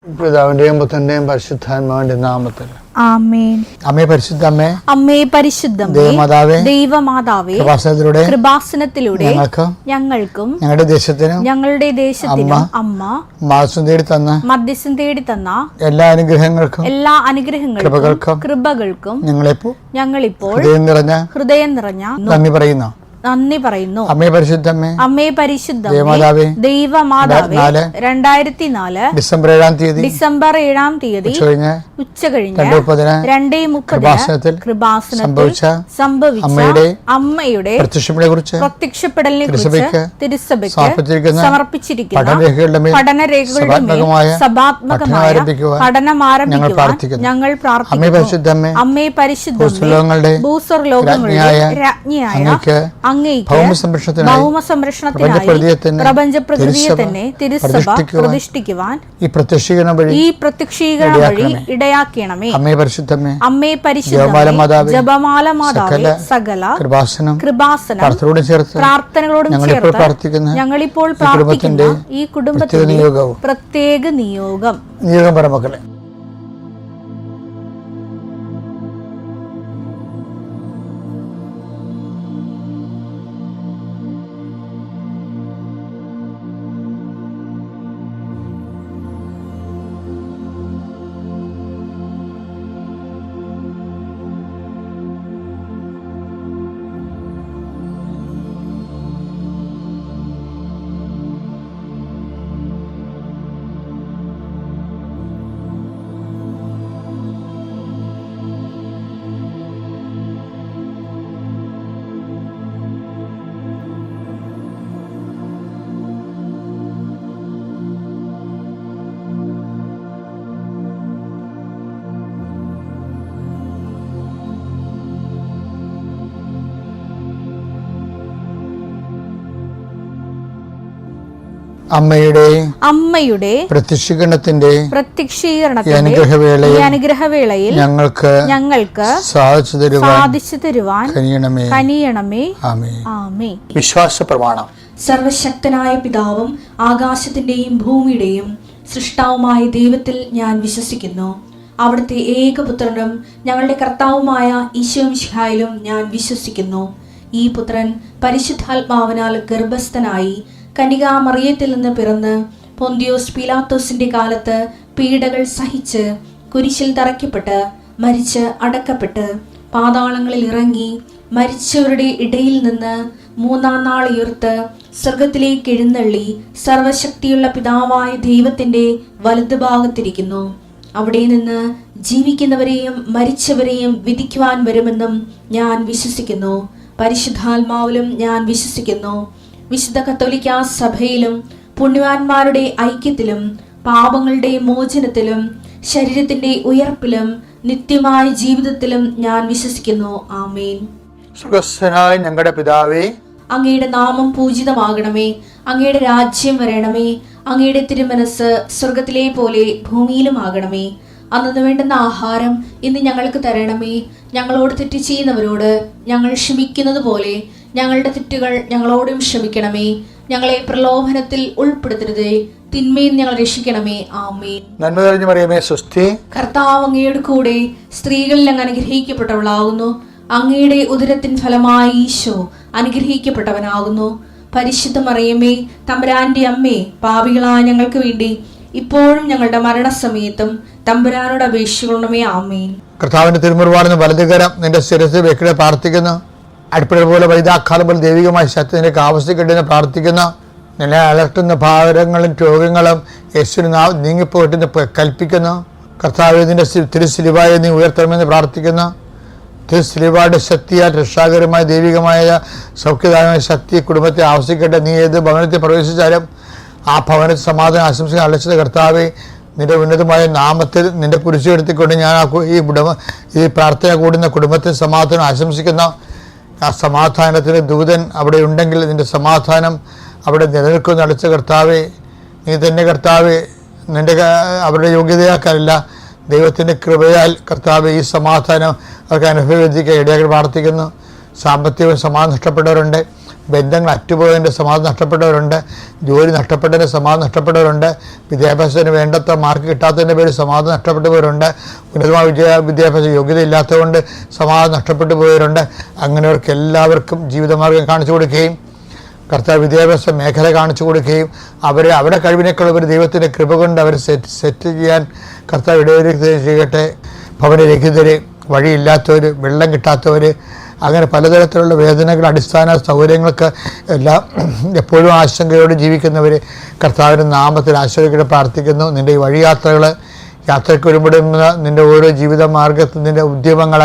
പിതാവിന്റെയും പുത്രന്റെയും പരിശുദ്ധാത്മാവിന്റെ നാമത്തിൽ ആമേൻ. അമ്മേ പരിശുദ്ധമ്മേ, അമ്മേ പരിശുദ്ധമേ, ദൈവമാതാവേ, ദൈവമാതാവേ, കൃപാസനത്തിലൂടെ ഞങ്ങൾക്കും ഞങ്ങളുടെ ദേശത്തിനും അമ്മ മധ്യസ്ഥം തേടി തന്ന എല്ലാ അനുഗ്രഹങ്ങൾക്കും കൃപകൾക്കും ഞങ്ങളിപ്പോൾ ഹൃദയം നിറഞ്ഞ നന്ദി പറയുന്നു. അമ്മേ പരിശുദ്ധമ്മേ, അമ്മേ പരിശുദ്ധമേ, ദൈവമാതാവേ, 2004 ഡിസംബർ 7 തീയതി ഉച്ചകഴിഞ്ഞ് 2:30 കൃപാസനത്തിൽ സംഭവിച്ച അമ്മയുടെ പ്രത്യക്ഷപ്പെടലിനെ കുറിച്ച് തിരുസഭയ്ക്ക് സമർപ്പിച്ചിരിക്കുന്ന പഠനരേഖകളുടെ സഭാത്മകമായ പഠനം ആരംഭിക്കുവാൻ ഞങ്ങൾ പ്രാർത്ഥിക്കുന്നു. അമ്മേ പരിശുദ്ധമേ, ഭൂസ്വർലോകങ്ങളുടെ രാജ്ഞിയായ അങ്ങേയ്ക്ക് ഭൗമസംരക്ഷണത്തിനായി പ്രപഞ്ചപ്രകൃതിയെ തന്നെ തിരുസഭ പ്രതിഷ്ഠിക്കുവാൻ ഈ പ്രത്യക്ഷീകരണം വഴി ഇടയാക്കണമേ. അമ്മേ പരിശുദ്ധമേ, അമ്മേ പരിശുദ്ധമേ, ജപമാല മാതാവേ, സകല കൃപാസനം പ്രാർത്ഥനകളോടും ചേർത്ത് ഞങ്ങളിപ്പോൾ പ്രാർത്ഥിക്കുന്ന ഈ കുടുംബത്തിന്റെ പ്രത്യേക നിയോഗം പരമക്കളെ. അമ്മയുടെ പ്രത്യക്ഷീകരണത്തിന്റെ അനുഗ്രഹവേളയിൽ ഞങ്ങൾക്ക് സാധിച്ചു തരുവാൻ കനിയണമേ. ആമേൻ. വിശ്വാസ പ്രമാണം. സർവശക്തനായ പിതാവും ആകാശത്തിന്റെയും ഭൂമിയുടെയും സൃഷ്ടാവുമായ ദൈവത്തിൽ ഞാൻ വിശ്വസിക്കുന്നു. അവിടുത്തെ ഏകപുത്രനും ഞങ്ങളുടെ കർത്താവുമായ ഈശോ മിശിഹായിലും ഞാൻ വിശ്വസിക്കുന്നു. ഈ പുത്രൻ പരിശുദ്ധാത്മാവിനാൽ ഗർഭസ്ഥനായി കന്യകാമറിയത്തിൽ നിന്ന് പിറന്ന് പൊന്തിയോസ് പീലാത്തോസിന്റെ കാലത്ത് പീഡകൾ സഹിച്ച് കുരിശിൽ തറയ്ക്കപ്പെട്ട് മരിച്ച് അടക്കപ്പെട്ട് പാതാളങ്ങളിൽ ഇറങ്ങി മരിച്ചവരുടെ ഇടയിൽ നിന്ന് 3-ാം നാൾ ഉയർത്ത് സ്വർഗത്തിലേക്ക് എഴുന്നള്ളി സർവശക്തിയുള്ള പിതാവായ ദൈവത്തിന്റെ വലതുഭാഗത്തിരിക്കുന്നു. അവിടെ നിന്ന് ജീവിക്കുന്നവരെയും മരിച്ചവരെയും വിധിക്കുവാൻ വരുമെന്നും ഞാൻ വിശ്വസിക്കുന്നു. പരിശുദ്ധാത്മാവിലും ഞാൻ വിശ്വസിക്കുന്നു. വിശുദ്ധ കത്തോലിക്കാ സഭയിലും പുണ്യവാന്മാരുടെ ഐക്യത്തിലും പാപങ്ങളുടെ മോചനത്തിലും ശരീരത്തിന്റെ ഉയർപ്പിലും നിത്യമായ ജീവിതത്തിലും ഞാൻ വിശ്വസിക്കുന്നു. ആമേൻ. സ്വർഗ്ഗസ്ഥനായ ഞങ്ങളുടെ പിതാവേ, അങ്ങയുടെ നാമം പൂജിതമാകണമേ. അങ്ങയുടെ രാജ്യം വരണമേ. അങ്ങയുടെ തിരുമനസ് സ്വർഗത്തിലെ പോലെ ഭൂമിയിലും ആകണമേ. അന്നു വേണ്ടുന്ന ആഹാരം ഇന്ന് ഞങ്ങൾക്ക് തരണമേ. ഞങ്ങളോട് തെറ്റ് ചെയ്യുന്നവരോട് ഞങ്ങൾ ക്ഷമിക്കുന്നത് പോലെ ഞങ്ങളുടെ തെറ്റുകൾ ഞങ്ങളോടും ക്ഷമിക്കണമേ. ഞങ്ങളെ പ്രലോഭനത്തിൽ ഉൾപ്പെടുത്തരുതേ, തിന്മയിൽ ഞങ്ങൾ രക്ഷിക്കണമേ. ആമേൻ. നന്മ നിറഞ്ഞ മറിയമേ, സ്വസ്തി. കർത്താവ് അങ്ങയുടെ കൂടെ സ്ത്രീകളിൽ അങ്ങ് അനുഗ്രഹിക്കപ്പെട്ടവളാകുന്നു. അങ്ങയുടെ ഉദരത്തിൻ ഫലമായി ഈശോ അനുഗ്രഹിക്കപ്പെട്ടവനാകുന്നു. പരിശുദ്ധ മറിയമേ, തമ്പുരാന്റെ അമ്മേ, പാപികളായ ഞങ്ങൾക്ക് വേണ്ടി ഇപ്പോഴും ഞങ്ങളുടെ മരണസമയത്തും തമ്പുരാനോട് അപേക്ഷിക്കണമേ. ആമേൻ. കർത്താവിന്റെ തിരുമുറിവാടുന്ന വലതുകരം നിന്റെ ശിരസ് വെക്കിടെ പ്രാർത്ഥിക്കുന്നു. അടുപ്പിട പോലെ വൈദാക്കാലം പോലെ ദൈവികമായ ശക്തിക്ക് ആവശ്യക്കെട്ടെന്ന് പ്രാർത്ഥിക്കുന്ന നിന്നെ അലട്ടുന്ന ഭാരങ്ങളും രോഗങ്ങളും യേശുവിന് നീങ്ങിപ്പോയിട്ടെന്ന് കൽപ്പിക്കുന്നു. കർത്താവ് നിന്റെ തിരുസിലിവായി നീ ഉയർത്തണമെന്ന് പ്രാർത്ഥിക്കുന്നു. തിരുസിലിവായുടെ ശക്തിയാൽ രക്ഷാകരമായ ദൈവികമായ സൗഖ്യദായകമായ ശക്തി കുടുംബത്തെ ആവശ്യക്കെട്ട് നീ ഏത് ഭവനത്തിൽ പ്രവേശിച്ചാലും ആ ഭവനത്തിൽ സമാധാനം ആശംസിക്കാൻ അലച്ചത് കർത്താവെ, നിന്റെ ഉന്നതമായ നാമത്തിൽ നിന്റെ കുരിശെടുത്തിക്കൊണ്ട് ഞാൻ ഈ പ്രാർത്ഥന കൂടുന്ന കുടുംബത്തിൽ സമാധാനം ആശംസിക്കുന്ന ആ സമാധാനത്തിന് ദൂതൻ അവിടെ ഉണ്ടെങ്കിൽ നിന്റെ സമാധാനം അവിടെ നിലനിൽക്കുന്ന അടച്ച കർത്താവെ, നീ തന്നെ കർത്താവെ, നിന്റെ അവരുടെ യോഗ്യതയാക്കാനല്ല ദൈവത്തിൻ്റെ കൃപയാൽ കർത്താവെ ഈ സമാധാനം അവർക്ക് അനുഭവിക്കാൻ ഇടയാക്കി പ്രാർത്ഥിക്കുന്നു. സാമ്പത്തിക സമാധാനം നഷ്ടപ്പെട്ടവരുണ്ട്, ബന്ധങ്ങൾ അറ്റുപോയതിൻ്റെ സമാധാനം നഷ്ടപ്പെട്ടവരുണ്ട്, ജോലി നഷ്ടപ്പെട്ടതിൻ്റെ സമാധാനം നഷ്ടപ്പെട്ടവരുണ്ട്, വിദ്യാഭ്യാസത്തിന് വേണ്ടത്ര മാർക്ക് കിട്ടാത്തതിൻ്റെ പേരിൽ സമാധാനം നഷ്ടപ്പെട്ടവരുണ്ട്, ഉന്നതമായ വിദ്യാഭ്യാസ യോഗ്യത ഇല്ലാത്തതുകൊണ്ട് സമാധാനം നഷ്ടപ്പെട്ടു പോയവരുണ്ട്. അങ്ങനെയവർക്ക് എല്ലാവർക്കും ജീവിതമാർഗം കാണിച്ചു കൊടുക്കുകയും കർത്താവ് വിദ്യാഭ്യാസ മേഖല കാണിച്ചു കൊടുക്കുകയും അവരുടെ കഴിവിനേക്കാൾ ഒരു ദൈവത്തിൻ്റെ കൃപ കൊണ്ട് അവർ സെറ്റ് ചെയ്യാൻ കർത്താവ് ഇടവരുത്തുകയും ചെയ്യട്ടെ. ഭവനരഹിതർ, വഴിയില്ലാത്തവർ, വെള്ളം കിട്ടാത്തവർ, അങ്ങനെ പലതരത്തിലുള്ള വേദനകൾ, അടിസ്ഥാന സൗകര്യങ്ങൾക്ക് എല്ലാം എപ്പോഴും ആശങ്കയോടെ ജീവിക്കുന്നവർ കർത്താവിൻ്റെ നാമത്തിൽ ആശ്രയിക്കട്ടെ പ്രാർത്ഥിക്കുന്നു. നിൻ്റെ ഈ വഴിയാത്രകൾ, യാത്രയ്ക്ക് ഒരുപെടുന്ന നിൻ്റെ ഓരോ ജീവിത മാർഗത്തിൽ നിൻ്റെ ഉദ്യമങ്ങൾ,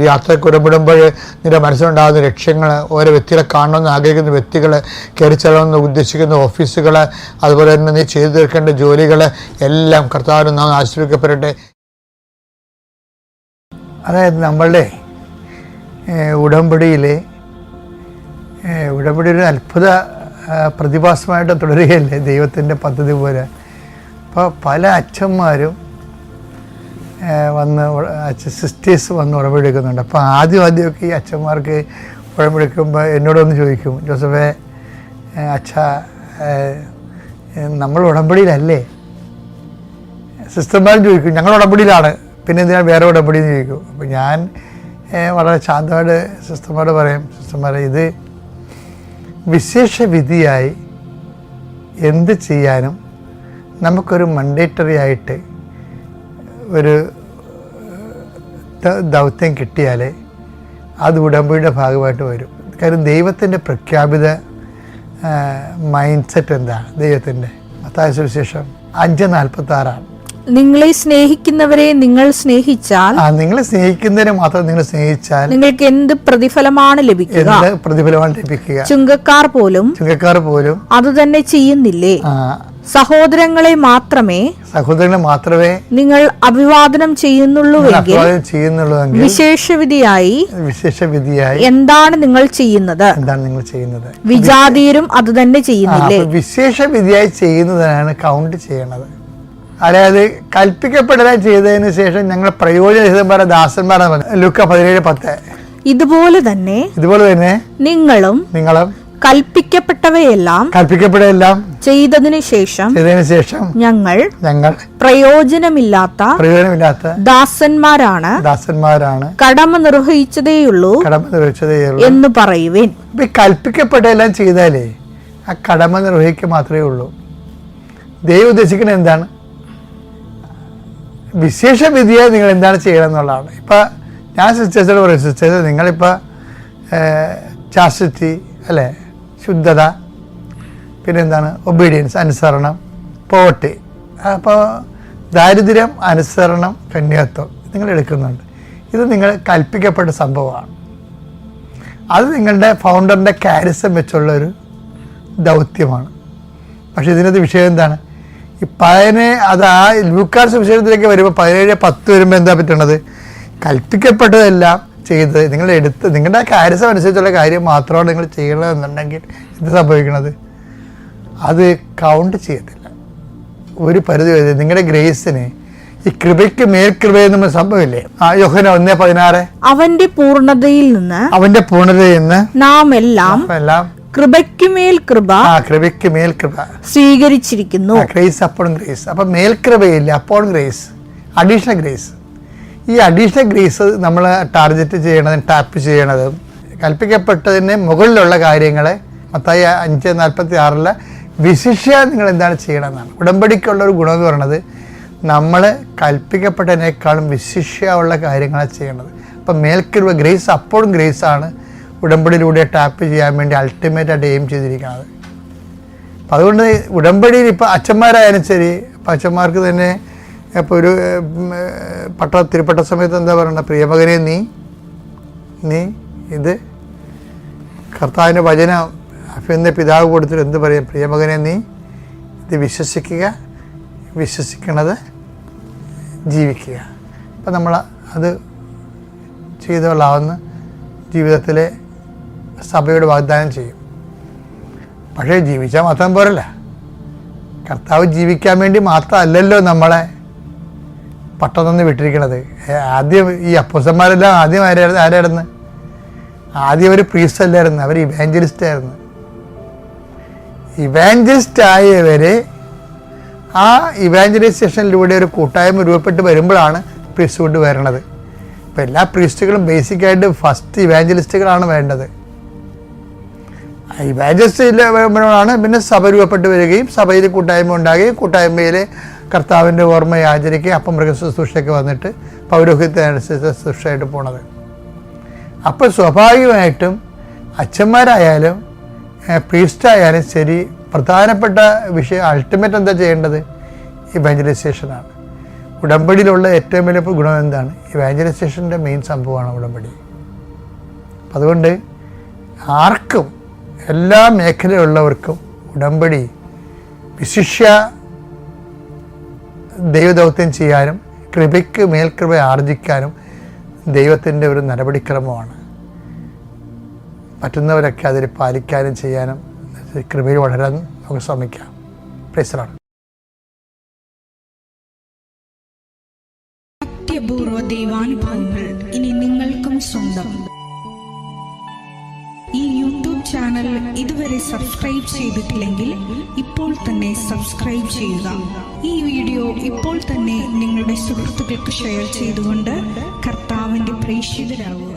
യാത്രയ്ക്ക് ഒരുപെടുമ്പോൾ നിൻ്റെ മനസ്സിലുണ്ടാകുന്ന ലക്ഷ്യങ്ങൾ, ഓരോ വ്യക്തികളെ കാണണമെന്ന് ആഗ്രഹിക്കുന്ന വ്യക്തികൾ, കയറിച്ചെല്ലണമെന്ന് ഉദ്ദേശിക്കുന്ന ഓഫീസുകൾ, അതുപോലെ തന്നെ നീ ചെയ്തു തീർക്കേണ്ട ജോലികൾ എല്ലാം കർത്താവിന് നാം ആശ്രയിക്കപ്പെടട്ടെ. അതായത് നമ്മളുടെ ഉടമ്പടിയിൽ ഒരു അത്ഭുത പ്രതിഭാസമായിട്ട് തുടരുകയല്ലേ ദൈവത്തിൻ്റെ പദ്ധതി പോലെ. അപ്പോൾ പല അച്ഛന്മാരും വന്ന് സിസ്റ്റേഴ്സ് വന്ന് ഉടമ്പടിക്കുന്നുണ്ട്. അപ്പോൾ ആദ്യമൊക്കെ ഈ അച്ഛന്മാർക്ക് ഉടമ്പടിക്കുമ്പോൾ എന്നോടൊന്ന് ചോദിക്കും, ജോസഫേ അച്ഛാ നമ്മൾ ഉടമ്പടിയിലല്ലേ? സിസ്റ്റർമാരും ചോദിക്കും, ഞങ്ങൾ ഉടമ്പടിയിലാണ്, പിന്നെ എന്തിനാണ് വേറെ ഉടമ്പടി എന്ന് ചോദിക്കും. അപ്പോൾ ഞാൻ വളരെ ശാന്തമായിട്ട് സിസ്റ്റർമാരോട് പറയും, സിസ്റ്റർമാരെ ഇത് വിശേഷ വിധിയായി എന്ത് ചെയ്യാനും നമുക്കൊരു മണ്ടേറ്ററി ആയിട്ട് ഒരു ദൗത്യം കിട്ടിയാൽ അത് ഉടമ്പടിയുടെ ഭാഗമായിട്ട് വരും. കാര്യം ദൈവത്തിൻ്റെ പ്രഖ്യാപിത മൈൻഡ് സെറ്റ് എന്താണ്? ദൈവത്തിൻ്റെ മത്തായി സുവിശേഷം 5:46 നിങ്ങളെ സ്നേഹിക്കുന്നവരെ നിങ്ങൾ സ്നേഹിച്ചാൽ, നിങ്ങളെ സ്നേഹിക്കുന്നതിനെ മാത്രം നിങ്ങൾ സ്നേഹിച്ചാൽ നിങ്ങൾക്ക് എന്ത് പ്രതിഫലമാണ് ലഭിക്കുക? ചുങ്കക്കാർ പോലും അത് തന്നെ ചെയ്യുന്നില്ലേ? സഹോദരങ്ങളെ മാത്രമേ നിങ്ങൾ അഭിവാദനം ചെയ്യുന്നുള്ളൂവെങ്കിൽ വിശേഷവിധിയായി എന്താണ് നിങ്ങൾ ചെയ്യുന്നത്? വിജാതീയരും അത് തന്നെ ചെയ്യുന്നില്ലേ? വിശേഷവിധിയായി ചെയ്യുന്നതിനാണ് കൗണ്ട് ചെയ്യണത്. അതായത് കൽപ്പിക്കപ്പെടാൻ ചെയ്തതിന് ശേഷം ഞങ്ങൾ പ്രയോജനരഹിതന്മാരെ ദാസന്മാരാണ്. ലൂക്ക 17:10. ഇതുപോലെ തന്നെ നിങ്ങളും കൽപ്പിക്കപ്പെട്ടവയെല്ലാം ചെയ്തതിനു ശേഷം ഞങ്ങൾ പ്രയോജനമില്ലാത്ത ദാസന്മാരാണ് കടമ നിർവഹിച്ചതേയുള്ളൂ എന്ന് പറയുവേൻ. കൽപ്പിക്കപ്പെട്ടതെല്ലാം ചെയ്താലേ ആ കടമ നിർവഹിക്കുക മാത്രമേ ഉള്ളൂ. ദൈവം ഉദ്ദേശിക്കുന്നത് എന്താണ്? വിശേഷ വിധിയായി നിങ്ങൾ എന്താണ് ചെയ്യണം എന്നുള്ളതാണ്. ഇപ്പം ഞാൻ സിസ്റ്റേഴ്സോട് പറയും, സിസ്റ്റേഴ്സ് നിങ്ങളിപ്പോൾ ചാസ്റ്റിറ്റി അല്ലേ, ശുദ്ധത, പിന്നെന്താണ് ഒബീഡിയൻസ്, അനുസരണം, പോവർട്ടി. അപ്പോൾ ദാരിദ്ര്യം, അനുസരണം, കന്യാത്വം നിങ്ങൾ എടുക്കുന്നുണ്ട്. ഇത് നിങ്ങൾ കൽപ്പിക്കപ്പെട്ട സംഭവമാണ്. അത് നിങ്ങളുടെ ഫൗണ്ടറിൻ്റെ കാരിസം വെച്ചുള്ളൊരു ദൗത്യമാണ്. പക്ഷേ ഇതിനകത്ത് വിഷയം എന്താണ്? ഈ 10 അത് ആ ലൂക്കാസ് വിഷയത്തിലേക്ക് വരുമ്പോൾ 17:10 വരുമ്പോൾ എന്താ പറ്റണത്? കൽപ്പിക്കപ്പെട്ടതെല്ലാം ചെയ്ത് നിങ്ങളുടെ കാര്യം അനുസരിച്ചുള്ള കാര്യം മാത്രമാണ് നിങ്ങൾ ചെയ്യണമെന്നുണ്ടെങ്കിൽ എന്ത് സംഭവിക്കണത്? അത് കൗണ്ട് ചെയ്യത്തില്ല. ഒരു പരിധി വരെ നിങ്ങളുടെ ഗ്രേസിന് ഈ കൃപയ്ക്ക് മേൽകൃപയെന്ന് സംഭവമില്ലേ? യോഹന്നാൻ 1:16 അവന്റെ പൂർണ്ണതയിൽ നിന്ന് നാം എല്ലാം കൃപയ്ക്ക് മേൽ കൃപ സ്വീകരിച്ചിരിക്കുന്നു. Grace upon grace. അപ്പൊ മേൽകൃപയില്ല, അപ്പോൺ ഗ്രേസ്, അഡീഷണൽ ഗ്രേസ്. ഈ അഡീഷണൽ ഗ്രേസ് നമ്മൾ ടാർഗറ്റ് ചെയ്യണതും ടാപ്പ് ചെയ്യണതും കൽപ്പിക്കപ്പെട്ടതിന് മുകളിലുള്ള കാര്യങ്ങളെ മത്തായി 5:46 വിശിഷ്യ നിങ്ങൾ എന്താണ് ചെയ്യണമെന്നാണ്. ഉടമ്പടിക്കുള്ളൊരു ഗുണം എന്ന് പറയുന്നത് നമ്മൾ കൽപ്പിക്കപ്പെട്ടതിനേക്കാളും വിശിഷ്യ ഉള്ള കാര്യങ്ങളാണ് ചെയ്യണത്. അപ്പം മേൽക്കൃപ ഗ്രേസ് അപ്പോൺ ഗ്രേസ് ആണ് ഉടമ്പടിയിലൂടെ ടാപ്പ് ചെയ്യാൻ വേണ്ടി അൾട്ടിമേറ്റായിട്ട് എയിം ചെയ്തിരിക്കുന്നത്. അപ്പം അതുകൊണ്ട് ഉടമ്പടിയിൽ ഇപ്പോൾ അച്ഛന്മാരായാലും ശരി, അപ്പം അച്ഛന്മാർക്ക് തന്നെ ഇപ്പോൾ ഒരു തിരുപ്പട്ട സമയത്ത് എന്താ പറയണ്ട, പ്രിയമകനെ നീ ഇത് കർത്താവിൻ്റെ വചനം അഫിന്റെ പിതാവ് കൊടുത്തിട്ട് എന്ത് പറയും? പ്രിയമകനെ നീ ഇത് വിശ്വസിക്കണത് ജീവിക്കുക. അപ്പം നമ്മൾ അത് ചെയ്തുകൊള്ളാവുന്ന ജീവിതത്തിലെ സഭയോട് വാഗ്ദാനം ചെയ്യും. പക്ഷേ ജീവിച്ചാൽ മാത്രം പോരല്ല. കർത്താവ് ജീവിക്കാൻ വേണ്ടി മാത്രമല്ലല്ലോ നമ്മളെ പട്ടം തന്ന് വിട്ടിരിക്കണത്. ആദ്യം ഈ അപ്പോസ്തലന്മാരെല്ലാം ആരായിരുന്നു? ആദ്യം അവർ പ്രീസ്റ്റ് അല്ലായിരുന്നു, അവർ ഇവാഞ്ചലിസ്റ്റ് ആയിരുന്നു. ഇവാഞ്ചലിസ്റ്റ് ആയവരെ ആ ഇവാഞ്ചലൈസേഷനിലൂടെ ഒരു കൂട്ടായ്മ രൂപപ്പെട്ട് വരുമ്പോഴാണ് പ്രീസ്റ്റ്ഹുഡ് വരണത്. അപ്പോൾ എല്ലാ പ്രീസ്റ്റുകളും ബേസിക്കായിട്ട് ഫസ്റ്റ് ഇവാഞ്ചലിസ്റ്റുകളാണ് വേണ്ടത്. ഇവാഞ്ചലിസ്റ്റ് വരുമ്പോഴാണ് പിന്നെ സഭ രൂപപ്പെട്ട് വരികയും സഭയിൽ കൂട്ടായ്മ ഉണ്ടാകുകയും കൂട്ടായ്മയിൽ കർത്താവിൻ്റെ ഓർമ്മയെ ആചരിക്കുകയും അപ്പം മൃഗശുശ്രൂഷയൊക്കെ വന്നിട്ട് പൗരോഹിത്യനുസരിച്ച് ശുശ്രൂഷയായിട്ട് പോണത്. അപ്പോൾ സ്വാഭാവികമായിട്ടും അച്ഛന്മാരായാലും പ്രീസ്റ്റായാലും ശരി, പ്രധാനപ്പെട്ട വിഷയം അൾട്ടിമേറ്റ് എന്താ ചെയ്യേണ്ടത്? ഇവാഞ്ചലൈസേഷനാണ്. ഉടമ്പടിയിലുള്ള ഏറ്റവും വലിയ ഗുണം എന്താണ്? ഇവാഞ്ചലൈസേഷൻ്റെ മെയിൻ സംഭവമാണ് ഉടമ്പടി. അതുകൊണ്ട് ആർക്കും, എല്ലാ മേഖലയുള്ളവർക്കും ഉടമ്പടി വിശിഷ്യ ദൈവദൗത്യം ചെയ്യാനും കൃപയ്ക്ക് മേൽകൃപ ആർജിക്കാനും ദൈവത്തിൻ്റെ ഒരു നടപടിക്രമമാണ്. പറ്റുന്നവരൊക്കെ അതിൽ പാലിക്കാനും ചെയ്യാനും കൃപയിൽ വളരാൻ നമുക്ക് ശ്രമിക്കാം. Praise the lord. അത്യപൂർവ ദൈവാനുഭവങ്ങൾ ഇനി നിങ്ങൾക്കും സ്വന്തം. ഈ യൂട്യൂബ് ചാനൽ ഇതുവരെ സബ്സ്ക്രൈബ് ചെയ്തിട്ടില്ലെങ്കിൽ ഇപ്പോൾ തന്നെ സബ്സ്ക്രൈബ് ചെയ്യുക. ഈ വീഡിയോ ഇപ്പോൾ തന്നെ നിങ്ങളുടെ സുഹൃത്തുക്കൾക്ക് ഷെയർ ചെയ്തുകൊണ്ട് കർത്താവിൻ്റെ പ്രേക്ഷിതരാകുക.